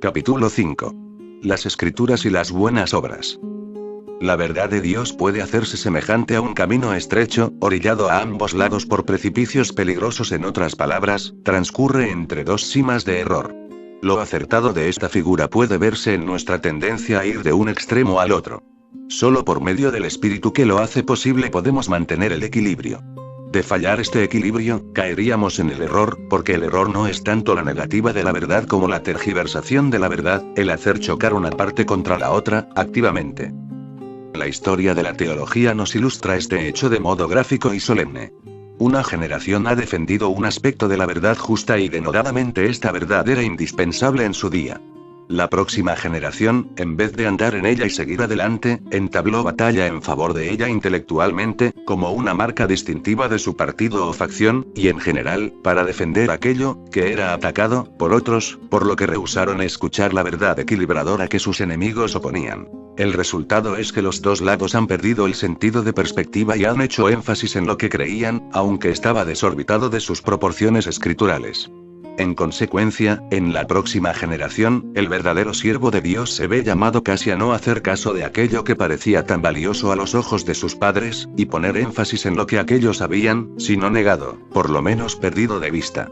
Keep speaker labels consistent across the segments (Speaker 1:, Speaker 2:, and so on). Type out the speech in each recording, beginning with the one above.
Speaker 1: Capítulo 5. Las Escrituras y las buenas obras. La verdad de Dios puede hacerse semejante a un camino estrecho, orillado a ambos lados por precipicios peligrosos. En otras palabras, transcurre entre dos cimas de error. Lo acertado de esta figura puede verse en nuestra tendencia a ir de un extremo al otro. Solo por medio del Espíritu que lo hace posible podemos mantener el equilibrio. De fallar este equilibrio, caeríamos en el error, porque el error no es tanto la negativa de la verdad como la tergiversación de la verdad, el hacer chocar una parte contra la otra, activamente. La historia de la teología nos ilustra este hecho de modo gráfico y solemne. Una generación ha defendido un aspecto de la verdad justa y denodadamente esta verdad era indispensable en su día. La próxima generación, en vez de andar en ella y seguir adelante, entabló batalla en favor de ella intelectualmente, como una marca distintiva de su partido o facción, y en general, para defender aquello que era atacado por otros, por lo que rehusaron escuchar la verdad equilibradora que sus enemigos oponían. El resultado es que los dos lados han perdido el sentido de perspectiva y han hecho énfasis en lo que creían, aunque estaba desorbitado de sus proporciones escriturales. En consecuencia, en la próxima generación, el verdadero siervo de Dios se ve llamado casi a no hacer caso de aquello que parecía tan valioso a los ojos de sus padres, y poner énfasis en lo que aquellos habían, si no negado, por lo menos perdido de vista.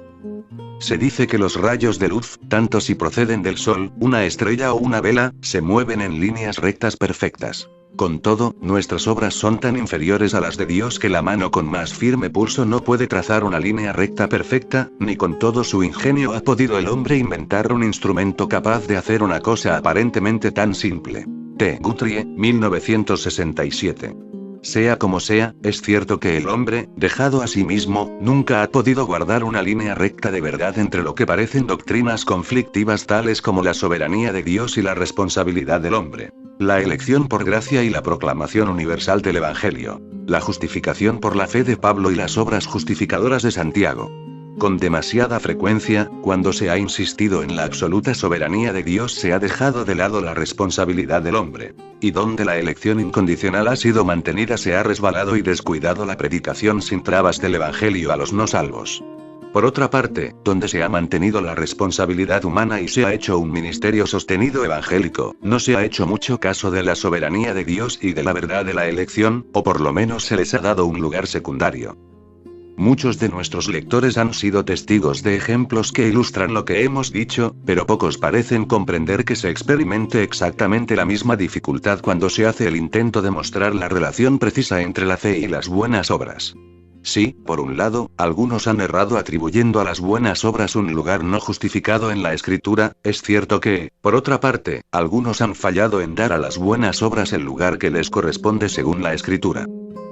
Speaker 1: Se dice que los rayos de luz, tanto si proceden del sol, una estrella o una vela, se mueven en líneas rectas perfectas. Con todo, nuestras obras son tan inferiores a las de Dios que la mano con más firme pulso no puede trazar una línea recta perfecta, ni con todo su ingenio ha podido el hombre inventar un instrumento capaz de hacer una cosa aparentemente tan simple. T. Guthrie, 1967. Sea como sea, es cierto que el hombre, dejado a sí mismo, nunca ha podido guardar una línea recta de verdad entre lo que parecen doctrinas conflictivas tales como la soberanía de Dios y la responsabilidad del hombre. La elección por gracia y la proclamación universal del Evangelio. La justificación por la fe de Pablo y las obras justificadoras de Santiago. Con demasiada frecuencia, cuando se ha insistido en la absoluta soberanía de Dios se ha dejado de lado la responsabilidad del hombre. Y donde la elección incondicional ha sido mantenida se ha resbalado y descuidado la predicación sin trabas del Evangelio a los no salvos. Por otra parte, donde se ha mantenido la responsabilidad humana y se ha hecho un ministerio sostenido evangélico, no se ha hecho mucho caso de la soberanía de Dios y de la verdad de la elección, o por lo menos se les ha dado un lugar secundario. Muchos de nuestros lectores han sido testigos de ejemplos que ilustran lo que hemos dicho, pero pocos parecen comprender que se experimente exactamente la misma dificultad cuando se hace el intento de mostrar la relación precisa entre la fe y las buenas obras. Sí, por un lado, algunos han errado atribuyendo a las buenas obras un lugar no justificado en la Escritura, es cierto que, por otra parte, algunos han fallado en dar a las buenas obras el lugar que les corresponde según la Escritura.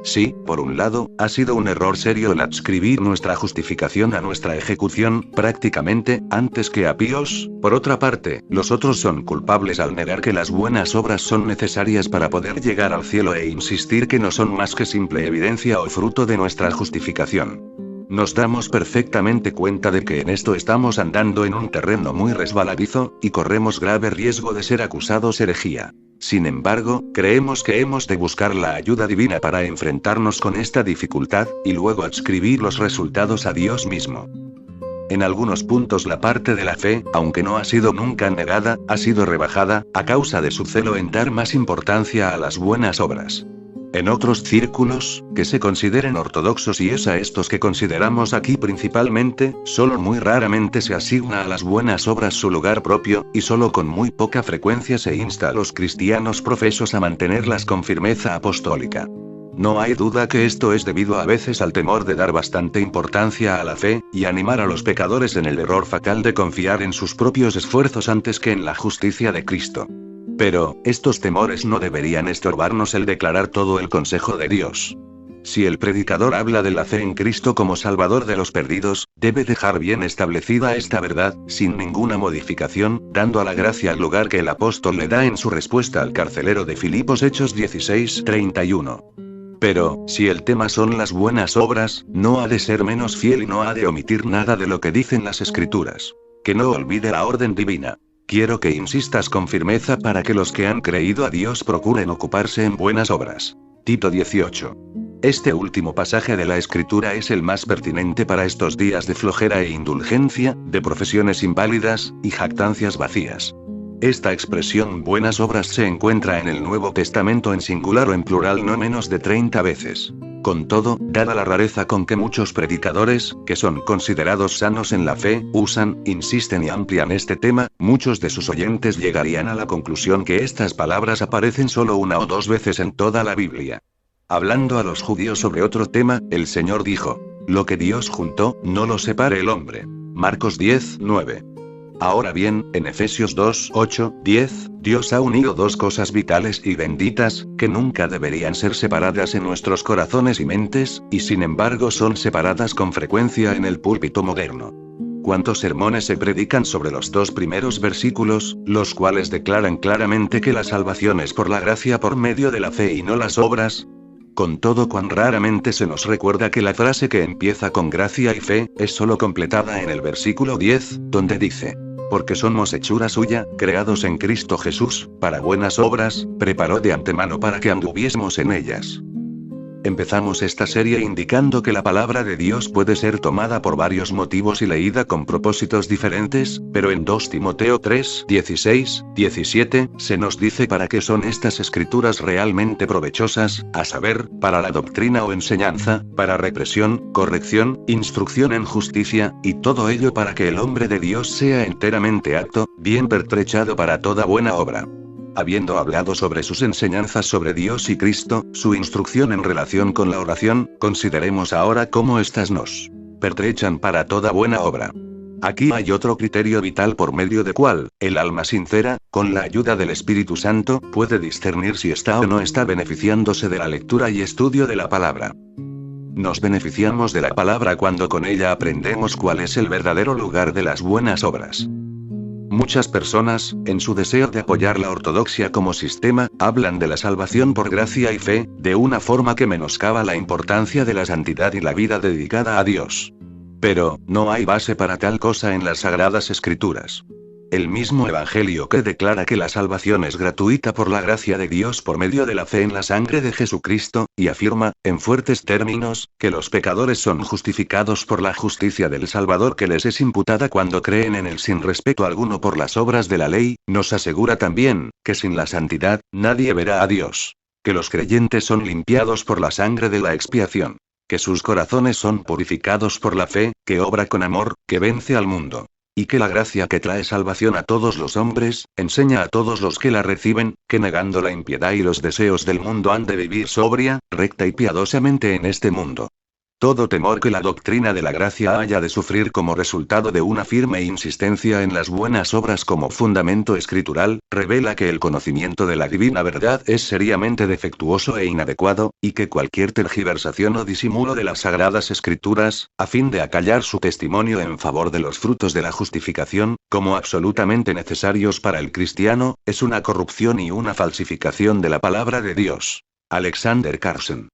Speaker 1: Sí, por un lado, ha sido un error serio el adscribir nuestra justificación a nuestra ejecución, prácticamente, antes que a Dios. Por otra parte, los otros son culpables al negar que las buenas obras son necesarias para poder llegar al cielo e insistir que no son más que simple evidencia o fruto de nuestra justificación. Nos damos perfectamente cuenta de que en esto estamos andando en un terreno muy resbaladizo, y corremos grave riesgo de ser acusados herejía. Sin embargo, creemos que hemos de buscar la ayuda divina para enfrentarnos con esta dificultad, y luego adscribir los resultados a Dios mismo. En algunos puntos la parte de la fe, aunque no ha sido nunca negada, ha sido rebajada, a causa de su celo en dar más importancia a las buenas obras. En otros círculos, que se consideren ortodoxos y es a estos que consideramos aquí principalmente, solo muy raramente se asigna a las buenas obras su lugar propio, y solo con muy poca frecuencia se insta a los cristianos profesos a mantenerlas con firmeza apostólica. No hay duda que esto es debido a veces al temor de dar bastante importancia a la fe, y animar a los pecadores en el error fatal de confiar en sus propios esfuerzos antes que en la justicia de Cristo. Pero, estos temores no deberían estorbarnos el declarar todo el consejo de Dios. Si el predicador habla de la fe en Cristo como Salvador de los perdidos, debe dejar bien establecida esta verdad, sin ninguna modificación, dando a la gracia el lugar que el apóstol le da en su respuesta al carcelero de Filipos Hechos 16:31. Pero, si el tema son las buenas obras, no ha de ser menos fiel y no ha de omitir nada de lo que dicen las Escrituras. Que no olvide la orden divina. Quiero que insistas con firmeza para que los que han creído a Dios procuren ocuparse en buenas obras. Tito 18. Este último pasaje de la Escritura es el más pertinente para estos días de flojera e indulgencia, de profesiones inválidas, y jactancias vacías. Esta expresión buenas obras se encuentra en el Nuevo Testamento en singular o en plural no menos de 30 veces. Con todo, dada la rareza con que muchos predicadores, que son considerados sanos en la fe, usan, insisten y amplían este tema, muchos de sus oyentes llegarían a la conclusión que estas palabras aparecen solo una o dos veces en toda la Biblia. Hablando a los judíos sobre otro tema, el Señor dijo: lo que Dios juntó, no lo separe el hombre. Marcos 10:9. Ahora bien, en Efesios 2:8-10, Dios ha unido dos cosas vitales y benditas, que nunca deberían ser separadas en nuestros corazones y mentes, y sin embargo son separadas con frecuencia en el púlpito moderno. ¿Cuántos sermones se predican sobre los dos primeros versículos, los cuales declaran claramente que la salvación es por la gracia por medio de la fe y no las obras? Con todo, cuán raramente se nos recuerda que la frase que empieza con gracia y fe, es solo completada en el versículo 10, donde dice: porque somos hechura suya, creados en Cristo Jesús, para buenas obras, preparó de antemano para que anduviésemos en ellas. Empezamos esta serie indicando que la palabra de Dios puede ser tomada por varios motivos y leída con propósitos diferentes, pero en 2 Timoteo 3:16-17, se nos dice para qué son estas escrituras realmente provechosas, a saber, para la doctrina o enseñanza, para represión, corrección, instrucción en justicia, y todo ello para que el hombre de Dios sea enteramente apto, bien pertrechado para toda buena obra. Habiendo hablado sobre sus enseñanzas sobre Dios y Cristo, su instrucción en relación con la oración, consideremos ahora cómo éstas nos pertrechan para toda buena obra. Aquí hay otro criterio vital por medio de cual, el alma sincera, con la ayuda del Espíritu Santo, puede discernir si está o no está beneficiándose de la lectura y estudio de la palabra. Nos beneficiamos de la palabra cuando con ella aprendemos cuál es el verdadero lugar de las buenas obras. Muchas personas, en su deseo de apoyar la ortodoxia como sistema, hablan de la salvación por gracia y fe, de una forma que menoscaba la importancia de la santidad y la vida dedicada a Dios. Pero, no hay base para tal cosa en las Sagradas Escrituras. El mismo Evangelio que declara que la salvación es gratuita por la gracia de Dios por medio de la fe en la sangre de Jesucristo, y afirma, en fuertes términos, que los pecadores son justificados por la justicia del Salvador que les es imputada cuando creen en él sin respeto alguno por las obras de la ley, nos asegura también, que sin la santidad, nadie verá a Dios. Que los creyentes son limpiados por la sangre de la expiación. Que sus corazones son purificados por la fe, que obra con amor, que vence al mundo. Y que la gracia que trae salvación a todos los hombres, enseña a todos los que la reciben, que negando la impiedad y los deseos del mundo han de vivir sobria, recta y piadosamente en este mundo. Todo temor que la doctrina de la gracia haya de sufrir como resultado de una firme insistencia en las buenas obras como fundamento escritural, revela que el conocimiento de la divina verdad es seriamente defectuoso e inadecuado, y que cualquier tergiversación o disimulo de las Sagradas Escrituras, a fin de acallar su testimonio en favor de los frutos de la justificación, como absolutamente necesarios para el cristiano, es una corrupción y una falsificación de la palabra de Dios. Alexander Carson.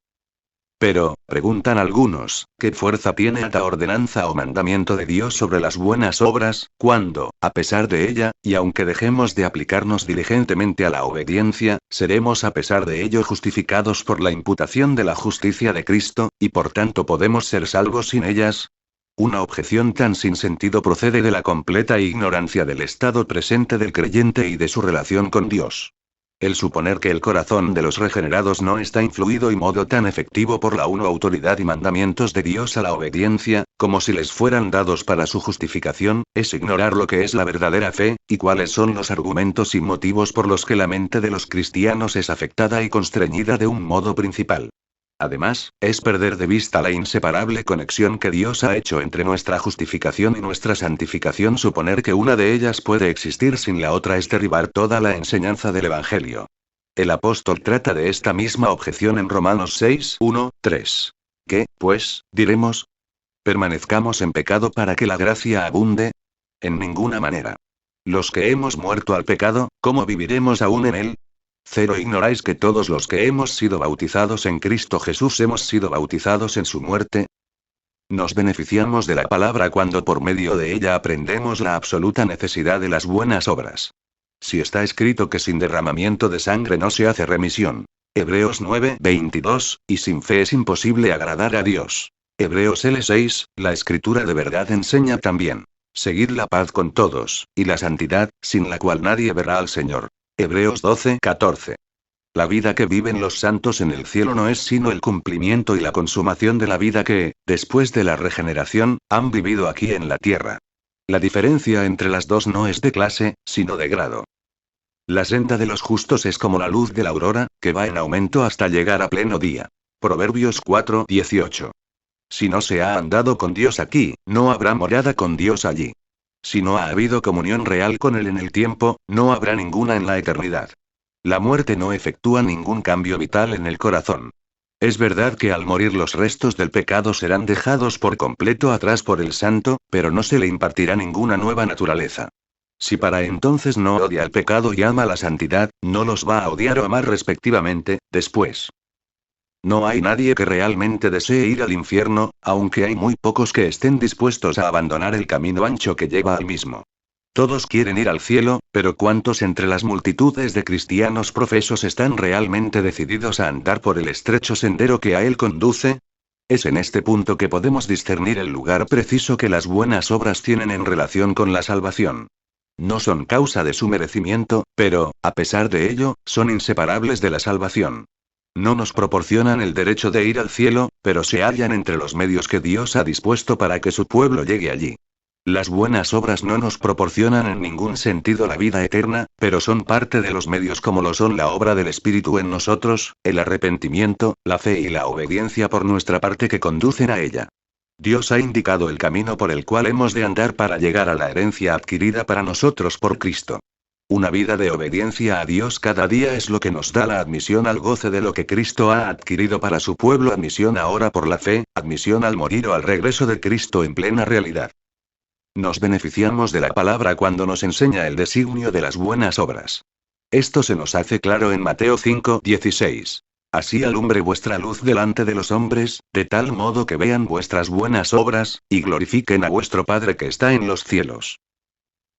Speaker 1: Pero, preguntan algunos, ¿qué fuerza tiene esta ordenanza o mandamiento de Dios sobre las buenas obras, cuando, a pesar de ella, y aunque dejemos de aplicarnos diligentemente a la obediencia, seremos a pesar de ello justificados por la imputación de la justicia de Cristo, y por tanto podemos ser salvos sin ellas? Una objeción tan sin sentido procede de la completa ignorancia del estado presente del creyente y de su relación con Dios. El suponer que el corazón de los regenerados no está influido y modo tan efectivo por la autoridad y mandamientos de Dios a la obediencia, como si les fueran dados para su justificación, es ignorar lo que es la verdadera fe, y cuáles son los argumentos y motivos por los que la mente de los cristianos es afectada y constreñida de un modo principal. Además, es perder de vista la inseparable conexión que Dios ha hecho entre nuestra justificación y nuestra santificación. Suponer que una de ellas puede existir sin la otra es derribar toda la enseñanza del Evangelio. El apóstol trata de esta misma objeción en Romanos 6:1-3. ¿Qué, pues, diremos? ¿Permanezcamos en pecado para que la gracia abunde? En ninguna manera. Los que hemos muerto al pecado, ¿cómo viviremos aún en él? ¿Ignoráis que todos los que hemos sido bautizados en Cristo Jesús hemos sido bautizados en su muerte? Nos beneficiamos de la palabra cuando por medio de ella aprendemos la absoluta necesidad de las buenas obras. Si está escrito que sin derramamiento de sangre no se hace remisión. Hebreos 9:22, y sin fe es imposible agradar a Dios. Hebreos 6, la Escritura de verdad enseña también. Seguid la paz con todos, y la santidad, sin la cual nadie verá al Señor. Hebreos 12:14. La vida que viven los santos en el cielo no es sino el cumplimiento y la consumación de la vida que, después de la regeneración, han vivido aquí en la tierra. La diferencia entre las dos no es de clase, sino de grado. La senda de los justos es como la luz de la aurora, que va en aumento hasta llegar a pleno día. Proverbios 4:18. Si no se ha andado con Dios aquí, no habrá morada con Dios allí. Si no ha habido comunión real con Él en el tiempo, no habrá ninguna en la eternidad. La muerte no efectúa ningún cambio vital en el corazón. Es verdad que al morir los restos del pecado serán dejados por completo atrás por el santo, pero no se le impartirá ninguna nueva naturaleza. Si para entonces no odia el pecado y ama la santidad, no los va a odiar o amar respectivamente, después. No hay nadie que realmente desee ir al infierno, aunque hay muy pocos que estén dispuestos a abandonar el camino ancho que lleva al mismo. Todos quieren ir al cielo, pero ¿cuántos entre las multitudes de cristianos profesos están realmente decididos a andar por el estrecho sendero que a él conduce? Es en este punto que podemos discernir el lugar preciso que las buenas obras tienen en relación con la salvación. No son causa de su merecimiento, pero, a pesar de ello, son inseparables de la salvación. No nos proporcionan el derecho de ir al cielo, pero se hallan entre los medios que Dios ha dispuesto para que su pueblo llegue allí. Las buenas obras no nos proporcionan en ningún sentido la vida eterna, pero son parte de los medios como lo son la obra del Espíritu en nosotros, el arrepentimiento, la fe y la obediencia por nuestra parte que conducen a ella. Dios ha indicado el camino por el cual hemos de andar para llegar a la herencia adquirida para nosotros por Cristo. Una vida de obediencia a Dios cada día es lo que nos da la admisión al goce de lo que Cristo ha adquirido para su pueblo, admisión ahora por la fe, admisión al morir o al regreso de Cristo en plena realidad. Nos beneficiamos de la palabra cuando nos enseña el designio de las buenas obras. Esto se nos hace claro en Mateo 5:16. Así alumbre vuestra luz delante de los hombres, de tal modo que vean vuestras buenas obras, y glorifiquen a vuestro Padre que está en los cielos.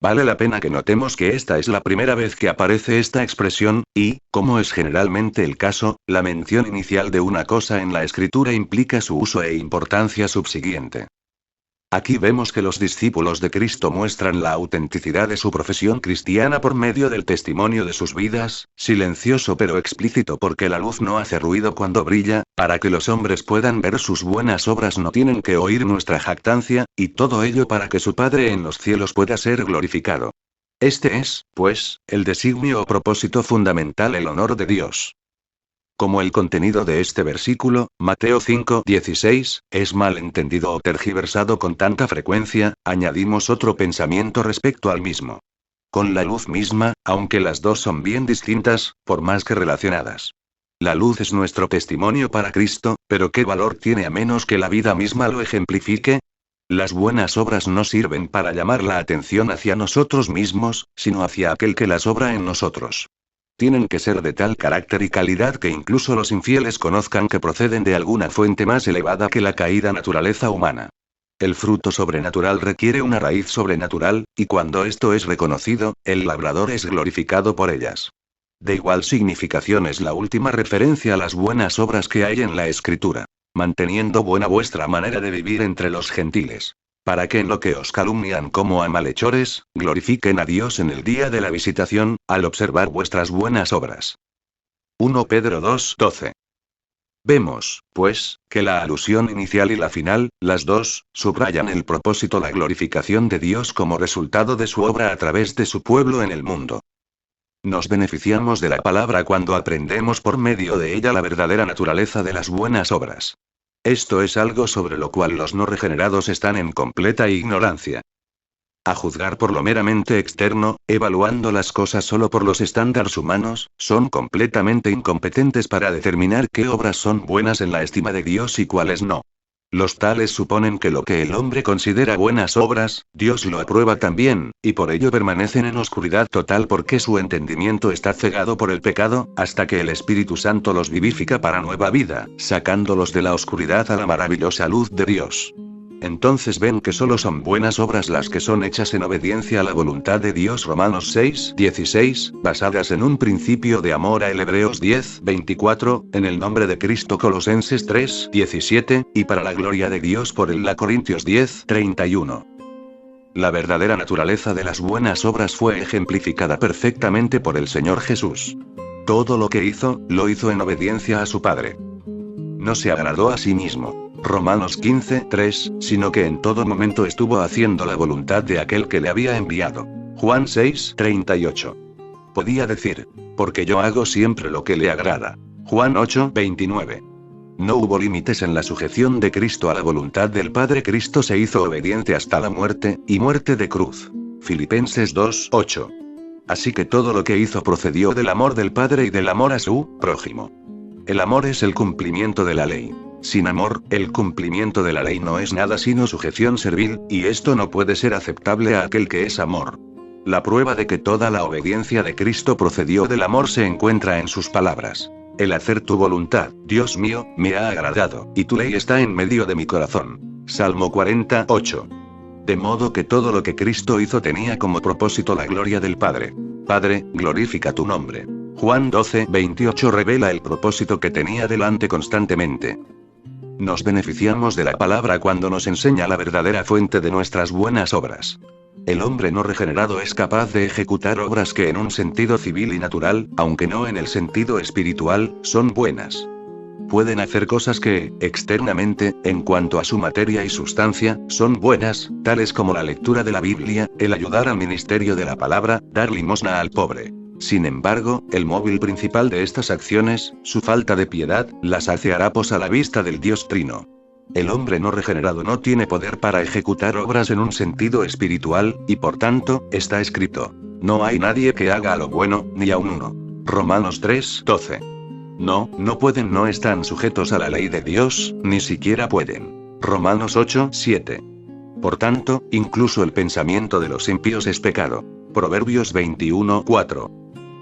Speaker 1: Vale la pena que notemos que esta es la primera vez que aparece esta expresión, y, como es generalmente el caso, la mención inicial de una cosa en la escritura implica su uso e importancia subsiguiente. Aquí vemos que los discípulos de Cristo muestran la autenticidad de su profesión cristiana por medio del testimonio de sus vidas, silencioso pero explícito porque la luz no hace ruido cuando brilla, para que los hombres puedan ver sus buenas obras no tienen que oír nuestra jactancia, y todo ello para que su Padre en los cielos pueda ser glorificado. Este es, pues, el designio o propósito fundamental, el honor de Dios. Como el contenido de este versículo, Mateo 5:16, es mal entendido o tergiversado con tanta frecuencia, añadimos otro pensamiento respecto al mismo. Con la luz misma, aunque las dos son bien distintas, por más que relacionadas. La luz es nuestro testimonio para Cristo, pero ¿qué valor tiene a menos que la vida misma lo ejemplifique? Las buenas obras no sirven para llamar la atención hacia nosotros mismos, sino hacia aquel que las obra en nosotros. Tienen que ser de tal carácter y calidad que incluso los infieles conozcan que proceden de alguna fuente más elevada que la caída naturaleza humana. El fruto sobrenatural requiere una raíz sobrenatural, y cuando esto es reconocido, el labrador es glorificado por ellas. De igual significación es la última referencia a las buenas obras que hay en la Escritura. Manteniendo buena vuestra manera de vivir entre los gentiles. Para que en lo que os calumnian como a malhechores, glorifiquen a Dios en el día de la visitación, al observar vuestras buenas obras. 1 Pedro 2:12. Vemos, pues, que la alusión inicial y la final, las dos, subrayan el propósito, la glorificación de Dios como resultado de su obra a través de su pueblo en el mundo. Nos beneficiamos de la palabra cuando aprendemos por medio de ella la verdadera naturaleza de las buenas obras. Esto es algo sobre lo cual los no regenerados están en completa ignorancia. A juzgar por lo meramente externo, evaluando las cosas solo por los estándares humanos, son completamente incompetentes para determinar qué obras son buenas en la estima de Dios y cuáles no. Los tales suponen que lo que el hombre considera buenas obras, Dios lo aprueba también, y por ello permanecen en oscuridad total porque su entendimiento está cegado por el pecado, hasta que el Espíritu Santo los vivifica para nueva vida, sacándolos de la oscuridad a la maravillosa luz de Dios. Entonces ven que solo son buenas obras las que son hechas en obediencia a la voluntad de Dios. Romanos 6:16, basadas en un principio de amor a él. Hebreos 10:24, en el nombre de Cristo. Colosenses 3:17, y para la gloria de Dios por él. Corintios 10:31. La verdadera naturaleza de las buenas obras fue ejemplificada perfectamente por el Señor Jesús. Todo lo que hizo, lo hizo en obediencia a su Padre. No se agradó a sí mismo. Romanos 15:3, sino que en todo momento estuvo haciendo la voluntad de aquel que le había enviado. Juan 6:38. Podía decir, porque yo hago siempre lo que le agrada. Juan 8:29. No hubo límites en la sujeción de Cristo a la voluntad del Padre. Cristo se hizo obediente hasta la muerte, y muerte de cruz. Filipenses 2:8. Así que todo lo que hizo procedió del amor del Padre y del amor a su prójimo. El amor es el cumplimiento de la ley. Sin amor, el cumplimiento de la ley no es nada sino sujeción servil, y esto no puede ser aceptable a aquel que es amor. La prueba de que toda la obediencia de Cristo procedió del amor se encuentra en sus palabras. El hacer tu voluntad, Dios mío, me ha agradado, y tu ley está en medio de mi corazón. Salmo 48. De modo que todo lo que Cristo hizo tenía como propósito la gloria del Padre. Padre, glorifica tu nombre. Juan 12:28 revela el propósito que tenía delante constantemente. Nos beneficiamos de la palabra cuando nos enseña la verdadera fuente de nuestras buenas obras. El hombre no regenerado es capaz de ejecutar obras que en un sentido civil y natural, aunque no en el sentido espiritual, son buenas. Pueden hacer cosas que, externamente, en cuanto a su materia y sustancia, son buenas, tales como la lectura de la Biblia, el ayudar al ministerio de la palabra, dar limosna al pobre. Sin embargo, el móvil principal de estas acciones, su falta de piedad, las hace harapos a la vista del Dios Trino. El hombre no regenerado no tiene poder para ejecutar obras en un sentido espiritual, y por tanto, está escrito: no hay nadie que haga lo bueno, ni aun uno. Romanos 3:12. No pueden, no están sujetos a la ley de Dios, ni siquiera pueden. Romanos 8:7. Por tanto, incluso el pensamiento de los impíos es pecado. Proverbios 21:4.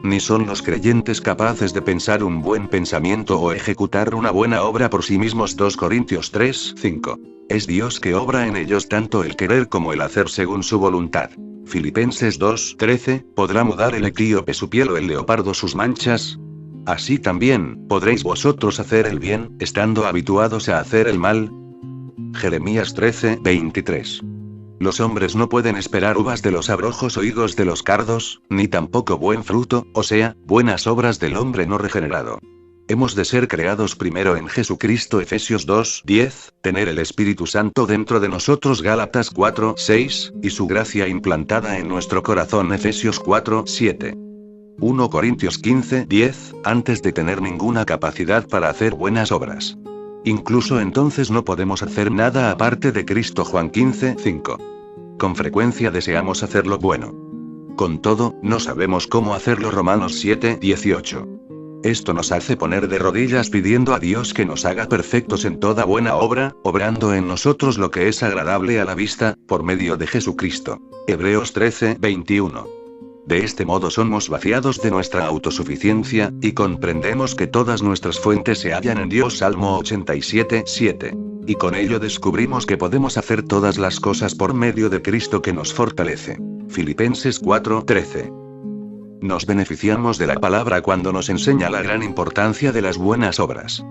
Speaker 1: Ni son los creyentes capaces de pensar un buen pensamiento o ejecutar una buena obra por sí mismos. 2 Corintios 3:5. Es Dios que obra en ellos tanto el querer como el hacer según su voluntad. Filipenses 2:13. ¿Podrá mudar el etíope su piel o el leopardo sus manchas? Así también, ¿podréis vosotros hacer el bien, estando habituados a hacer el mal? Jeremías 13:23. Los hombres no pueden esperar uvas de los abrojos o higos de los cardos, ni tampoco buen fruto, o sea, buenas obras del hombre no regenerado. Hemos de ser creados primero en Jesucristo. Efesios 2:10, tener el Espíritu Santo dentro de nosotros. Gálatas 4:6, y su gracia implantada en nuestro corazón. Efesios 4:7. 1 Corintios 15:10, antes de tener ninguna capacidad para hacer buenas obras. Incluso entonces no podemos hacer nada aparte de Cristo. Juan 15:5. Con frecuencia deseamos hacer lo bueno. Con todo, no sabemos cómo hacerlo. Romanos 7:18. Esto nos hace poner de rodillas pidiendo a Dios que nos haga perfectos en toda buena obra, obrando en nosotros lo que es agradable a la vista, por medio de Jesucristo. Hebreos 13:21. De este modo somos vaciados de nuestra autosuficiencia, y comprendemos que todas nuestras fuentes se hallan en Dios. Salmo 87:7. Y con ello descubrimos que podemos hacer todas las cosas por medio de Cristo que nos fortalece. Filipenses 4:13. Nos beneficiamos de la palabra cuando nos enseña la gran importancia de las buenas obras.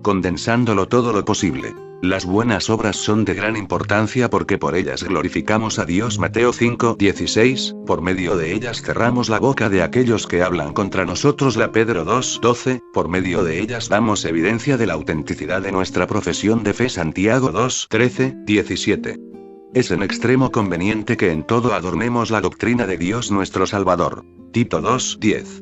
Speaker 1: Condensándolo todo lo posible, las buenas obras son de gran importancia porque por ellas glorificamos a Dios. Mateo 5:16, por medio de ellas cerramos la boca de aquellos que hablan contra nosotros. La Pedro 2:12, por medio de ellas damos evidencia de la autenticidad de nuestra profesión de fe. Santiago 2:13-17. Es en extremo conveniente que en todo adornemos la doctrina de Dios nuestro Salvador. Tito 2:10.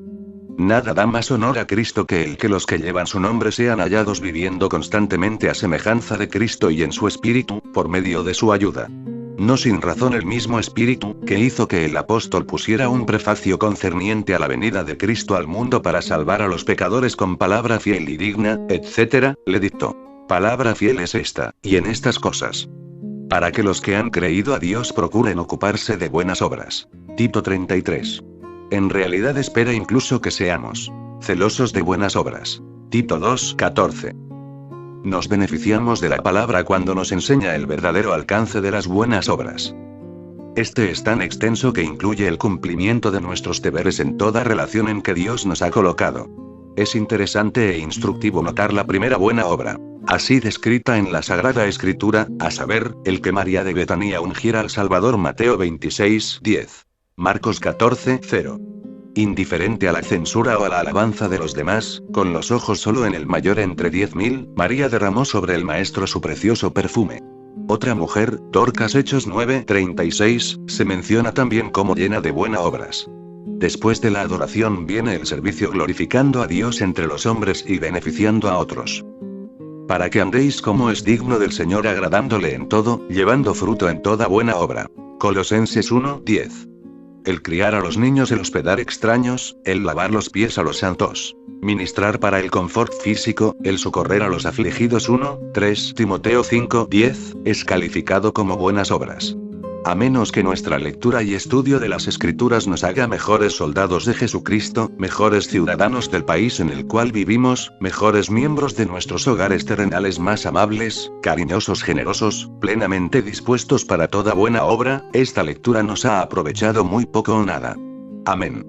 Speaker 1: Nada da más honor a Cristo que el que los que llevan su nombre sean hallados viviendo constantemente a semejanza de Cristo y en su espíritu, por medio de su ayuda. No sin razón el mismo espíritu, que hizo que el apóstol pusiera un prefacio concerniente a la venida de Cristo al mundo para salvar a los pecadores con palabra fiel y digna, etc., le dictó: palabra fiel es esta, y en estas cosas. Para que los que han creído a Dios procuren ocuparse de buenas obras. Tito 33. En realidad espera incluso que seamos celosos de buenas obras. Tito 2:14. Nos beneficiamos de la palabra cuando nos enseña el verdadero alcance de las buenas obras. Este es tan extenso que incluye el cumplimiento de nuestros deberes en toda relación en que Dios nos ha colocado. Es interesante e instructivo notar la primera buena obra. así descrita en la Sagrada Escritura, a saber, el que María de Betania ungiera al Salvador. Mateo 26:10. Marcos 14:0. Indiferente a la censura o a la alabanza de los demás, con los ojos solo en el mayor entre 10.000, María derramó sobre el Maestro su precioso perfume. Otra mujer, Dorcas, Hechos 9:36, se menciona también como llena de buenas obras. Después de la adoración viene el servicio, glorificando a Dios entre los hombres y beneficiando a otros. Para que andéis como es digno del Señor, agradándole en todo, llevando fruto en toda buena obra. Colosenses 1:10. El criar a los niños, el hospedar extraños, el lavar los pies a los santos, ministrar para el confort físico, el socorrer a los afligidos. 1:3 Timoteo 5:10, es calificado como buenas obras. A menos que nuestra lectura y estudio de las Escrituras nos haga mejores soldados de Jesucristo, mejores ciudadanos del país en el cual vivimos, mejores miembros de nuestros hogares terrenales, más amables, cariñosos, generosos, plenamente dispuestos para toda buena obra, esta lectura nos ha aprovechado muy poco o nada. Amén.